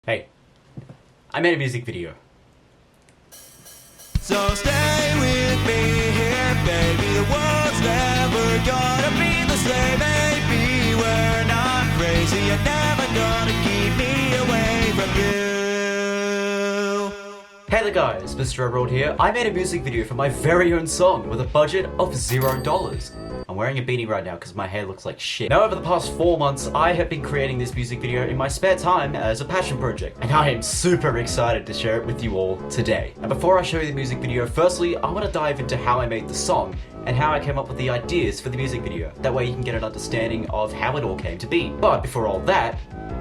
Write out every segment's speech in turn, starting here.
Hey, I made a music video. So stay with me here, baby. The world's never gonna be the same. Maybe we're not crazy. You're never gonna keep me away from you. Hey there guys, Mr. Emerald here. I made a music video for my very own song with a budget of $0. I'm wearing a beanie right now because my hair looks like shit. Now over the past 4 months, I have been creating this music video in my spare time as a passion project. And I am super excited to share it with you all today. And before I show you the music video, firstly, I want to dive into how I made the song and how I came up with the ideas for the music video. That way you can get an understanding of how it all came to be. But before all that,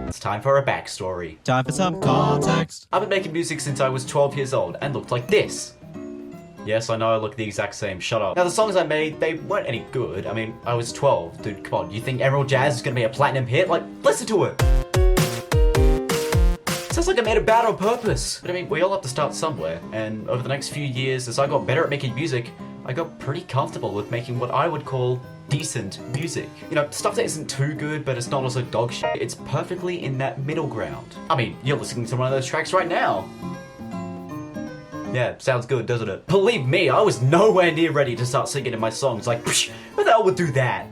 it's time for a backstory. Time for some context. I've been making music since I was 12 years old and looked like this. Yes, I know I look the exact same, shut up. Now the songs I made, they weren't any good. I mean, I was 12. Dude, come on, you think Emerald Jazz is gonna be a platinum hit? Like, listen to it! Sounds like I made it bad on purpose. But I mean, we all have to start somewhere, and over the next few years, as I got better at making music, I got pretty comfortable with making what I would call decent music. You know, stuff that isn't too good, but it's not also dog shit. It's perfectly in that middle ground. I mean, you're listening to one of those tracks right now. Yeah, sounds good, doesn't it? Believe me, I was nowhere near ready to start singing in my songs. Like, psh, who the hell would do that?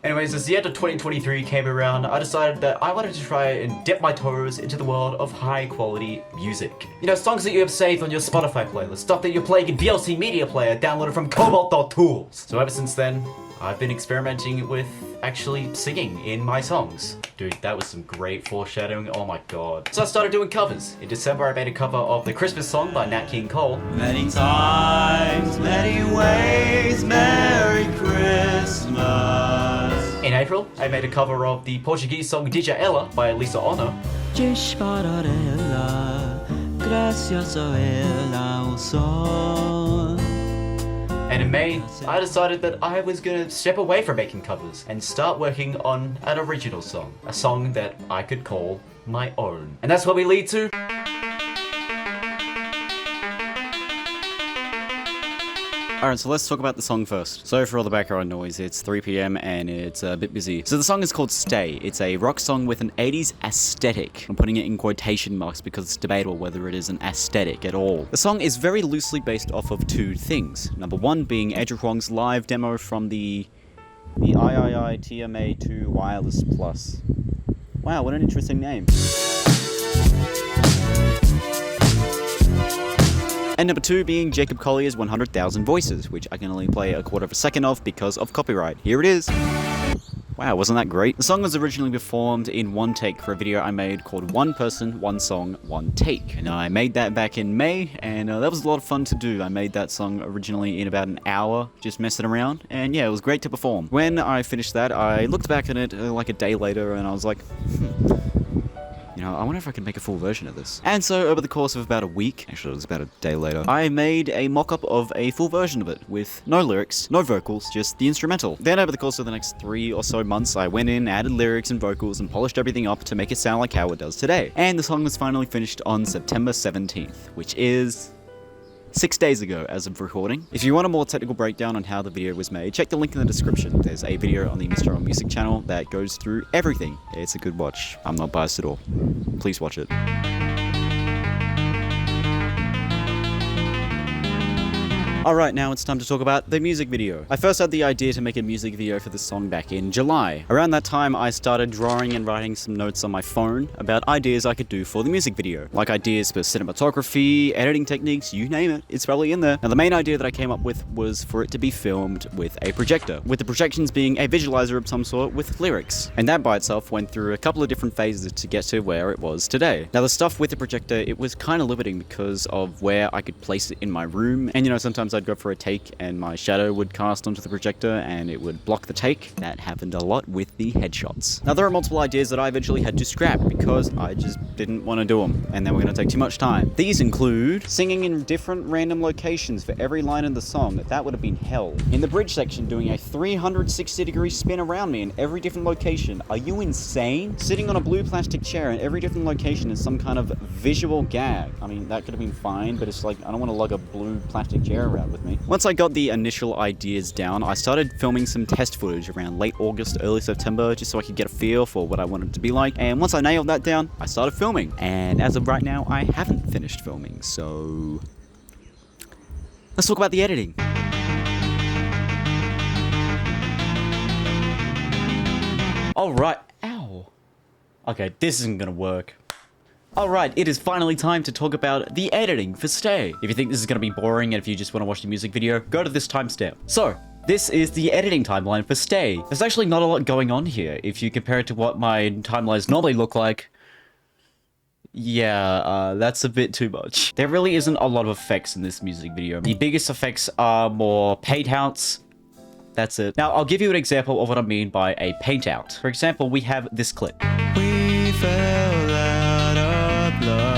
Anyways, as the end of 2023 came around, I decided that I wanted to try and dip my toes into the world of high quality music. You know, songs that you have saved on your Spotify playlist, stuff that you're playing in VLC Media Player downloaded from Cobalt.tools. So ever since then, I've been experimenting with actually singing in my songs. Dude, that was some great foreshadowing, oh my god. So I started doing covers. In December, I made a cover of the Christmas song by Nat King Cole. Many times, many ways, Merry Christmas. In April, I made a cover of the Portuguese song Diz A Ela by Lisa Ono. Diz A Ela, graças a ela o sol. And in May, I decided that I was gonna step away from making covers and start working on an original song. A song that I could call my own. And that's what we lead to. Alright, so let's talk about the song first. Sorry for all the background noise, it's 3 PM and it's a bit busy. So the song is called Stay. It's a rock song with an 80s aesthetic. I'm putting it in quotation marks because it's debatable whether it is an aesthetic at all. The song is very loosely based off of two things. Number one being Andrew Huang's live demo from the III TMA2 Wireless Plus. Wow, what an interesting name. And number two being Jacob Collier's 100,000 Voices, which I can only play a quarter of a second of because of copyright. Here it is. Wow, wasn't that great? The song was originally performed in one take for a video I made called One Person, One Song, One Take. And I made that back in May, and that was a lot of fun to do. I made that song originally in about an hour, just messing around, and yeah, it was great to perform. When I finished that, I looked back at it like a day later, and I was like, you know, I wonder if I can make a full version of this. And so, over the course of about a week, actually it was about a day later, I made a mock-up of a full version of it, with no lyrics, no vocals, just the instrumental. Then over the course of the next 3 or so months, I went in, added lyrics and vocals, and polished everything up to make it sound like how it does today. And the song was finally finished on September 17th, which is 6 days ago as of recording. If you want a more technical breakdown on how the video was made, check the link in the description. There's a video on the Mr. On Music channel that goes through everything. It's a good watch. I'm not biased at all. Please watch it. Alright, now it's time to talk about the music video. I first had the idea to make a music video for this song back in July. Around that time, I started drawing and writing some notes on my phone about ideas I could do for the music video. Like ideas for cinematography, editing techniques, you name it, it's probably in there. Now the main idea that I came up with was for it to be filmed with a projector, with the projections being a visualizer of some sort with lyrics. And that by itself went through a couple of different phases to get to where it was today. Now the stuff with the projector, it was kind of limiting because of where I could place it in my room, and you know, sometimes I'd go for a take and my shadow would cast onto the projector and it would block the take. That happened a lot with the headshots. Now there are multiple ideas that I eventually had to scrap because I just didn't want to do them and they were going to take too much time. These include singing in different random locations for every line in the song. That would have been hell. In the bridge section, doing a 360-degree spin around me in every different location. Are you insane? Sitting on a blue plastic chair in every different location is some kind of visual gag. I mean, that could have been fine, but it's like, I don't want to lug a blue plastic chair around around with me. Once I got the initial ideas down, I started filming some test footage around late August, early September, just so I could get a feel for what I wanted it to be like. And once I nailed that down, I started filming. And as of right now, I haven't finished filming, so let's talk about the editing. Alright, ow. Okay, this isn't gonna work. Alright, it is finally time to talk about the editing for Stay. If you think this is gonna be boring and if you just want to watch the music video, go to this timestamp. So, this is the editing timeline for Stay. There's actually not a lot going on here. If you compare it to what my timelines normally look like, yeah, that's a bit too much. There really isn't a lot of effects in this music video. The biggest effects are more paint outs. That's it. Now, I'll give you an example of what I mean by a paint out. For example, we have this clip. We fell out of love.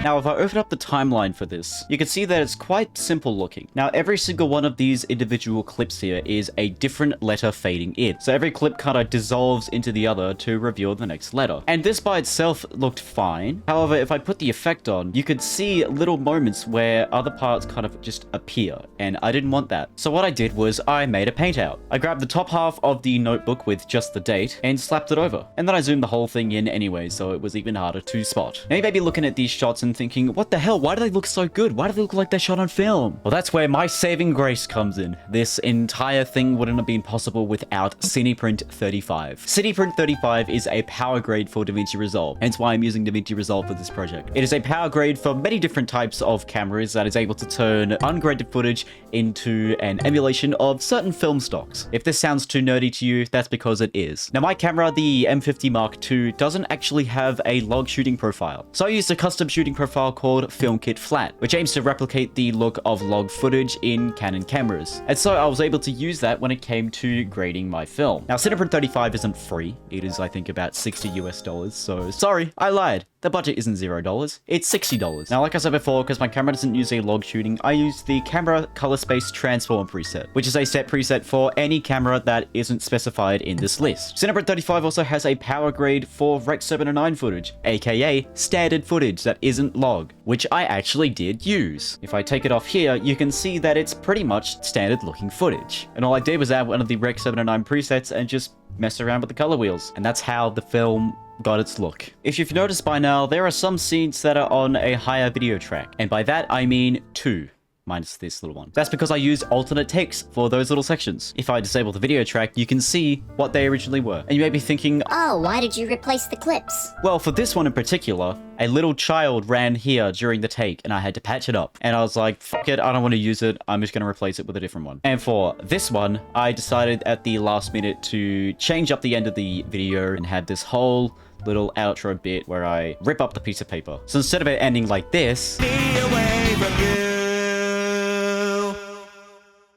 Now, if I open up the timeline for this, you can see that it's quite simple looking. Now, every single one of these individual clips here is a different letter fading in. So every clip kind of dissolves into the other to reveal the next letter. And this by itself looked fine. However, if I put the effect on, you could see little moments where other parts kind of just appear. And I didn't want that. So what I did was I made a paint out. I grabbed the top half of the notebook with just the date and slapped it over. And then I zoomed the whole thing in anyway, so it was even harder to spot. Now you may be looking at these shots and thinking, what the hell? Why do they look so good? Why do they look like they're shot on film? Well, that's where my saving grace comes in. This entire thing wouldn't have been possible without Cineprint 35. Cineprint 35 is a power grade for DaVinci Resolve, hence why I'm using DaVinci Resolve for this project. It is a power grade for many different types of cameras that is able to turn ungraded footage into an emulation of certain film stocks. If this sounds too nerdy to you, that's because it is. Now, my camera, the M50 Mark II, doesn't actually have a log shooting profile. So I used a custom shooting profile called Film Kit Flat, which aims to replicate the look of log footage in Canon cameras. And so I was able to use that when it came to grading my film. Now, Cineprint 35 isn't free. It is, I think, about $60 US, so sorry, I lied. The budget isn't $0, it's $60. Now, like I said before, because my camera doesn't use a log shooting, I use the camera color space transform preset, which is a set preset for any camera that isn't specified in this list. Cineprint 35 also has a power grade for Rec 709 footage, aka standard footage that isn't log, which I actually did use. If I take it off here, you can see that it's pretty much standard looking footage. And all I did was add one of the Rec 709 presets and just mess around with the color wheels. And that's how the film got its look. If you've noticed by now, there are some scenes that are on a higher video track. And by that, I mean 2. Minus this little one. That's because I used alternate takes for those little sections. If I disable the video track, you can see what they originally were. And you may be thinking, oh, why did you replace the clips? well, for this one in particular, a little child ran here during the take and I had to patch it up. And I was like, fuck it, I don't want to use it. I'm just going to replace it with a different one. And for this one, I decided at the last minute to change up the end of the video and have this whole little outro bit where I rip up the piece of paper. So instead of it ending like this, Be away from you.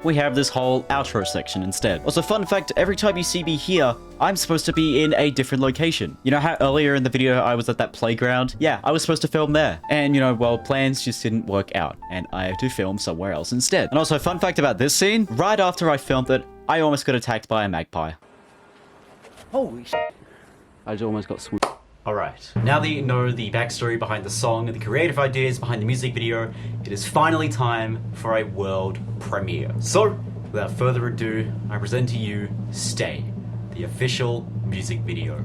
we have this whole outro section instead. Also, fun fact, every time you see me here, I'm supposed to be in a different location. You know how earlier in the video I was at that playground? Yeah, I was supposed to film there. And you know, well, plans just didn't work out and I had to film somewhere else instead. And also, fun fact about this scene, right after I filmed it, I almost got attacked by a magpie. Holy shit. I just almost got swooped. Alright, now that you know the backstory behind the song and the creative ideas behind the music video, it is finally time for a world premiere. So, without further ado, I present to you Stay, the official music video.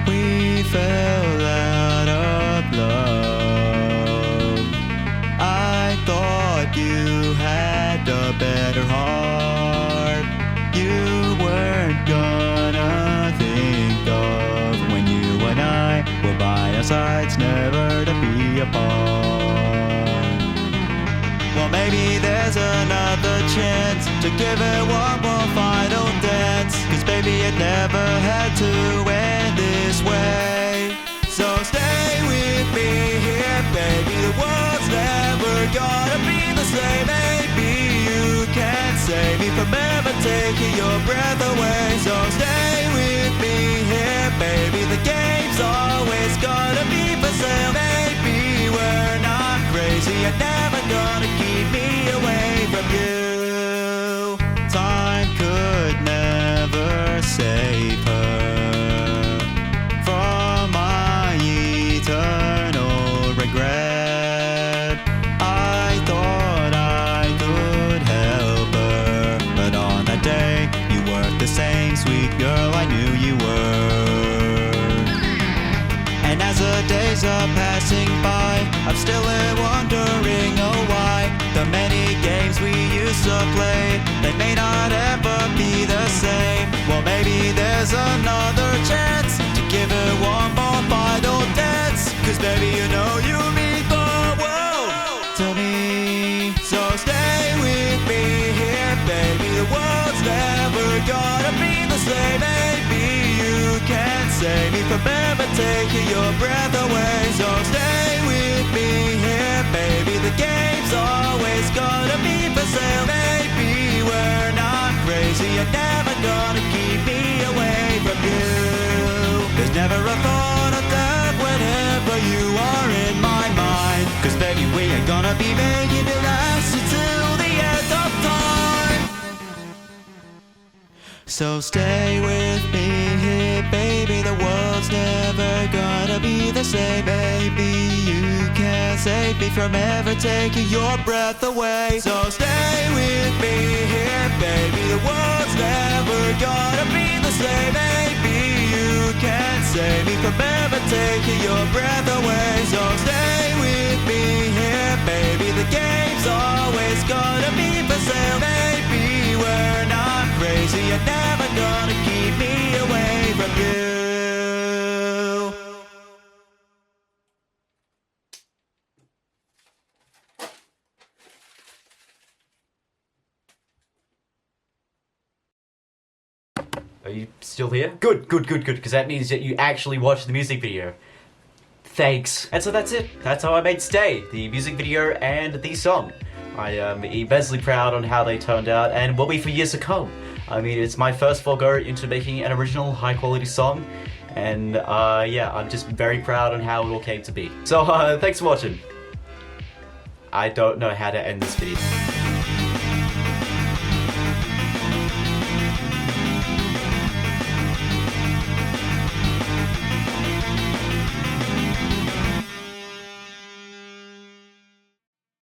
We fell out of love. I thought you had a better heart. You weren't gonna think of when you and I were by our sides, never to be apart. Well, maybe there's another chance to give it one more final dance, 'cause baby, it never had to end this way. So stay with me here, baby, the world's never gonna be the same. Maybe you can save me from ever taking your breath away. So stay with me here, baby, the game's always gonna be for sale. Maybe we're not crazy, you're never gonna keep me away from you. Time years are passing by, I'm still wondering, oh why the many games we used to play, they may not ever be the same. Well, maybe there's another chance to give it one more final dance, 'cause baby, you know you mean the world to me. So stay with me here, baby, the world's never gonna be the same. Maybe you can save me from ever taking your breath away. So stay with me here, baby, the game's always gonna be for sale. Maybe we're not crazy, you're never gonna keep me away from you. There's never a thought of death whenever you are in my mind, 'cause baby, we ain't gonna be making it last until the end of time. So stay with me here, baby, the world's never gonna be the same. Baby, you can't save me from ever taking your breath away. So stay with me here, baby, the world's never gonna be the same. Maybe you can't save me from ever taking your breath away. So stay with me here, baby, the game's always gonna be for sale. Maybe we're not crazy, you're never gonna keep me away from you. Are you still here? Good, because that means that you actually watched the music video. Thanks. And so that's it. That's how I made Stay, the music video and the song. I am immensely proud on how they turned out and will be for years to come. I mean, it's my first full go into making an original high quality song, and yeah, I'm just very proud on how it all came to be. So thanks for watching. I don't know how to end this video.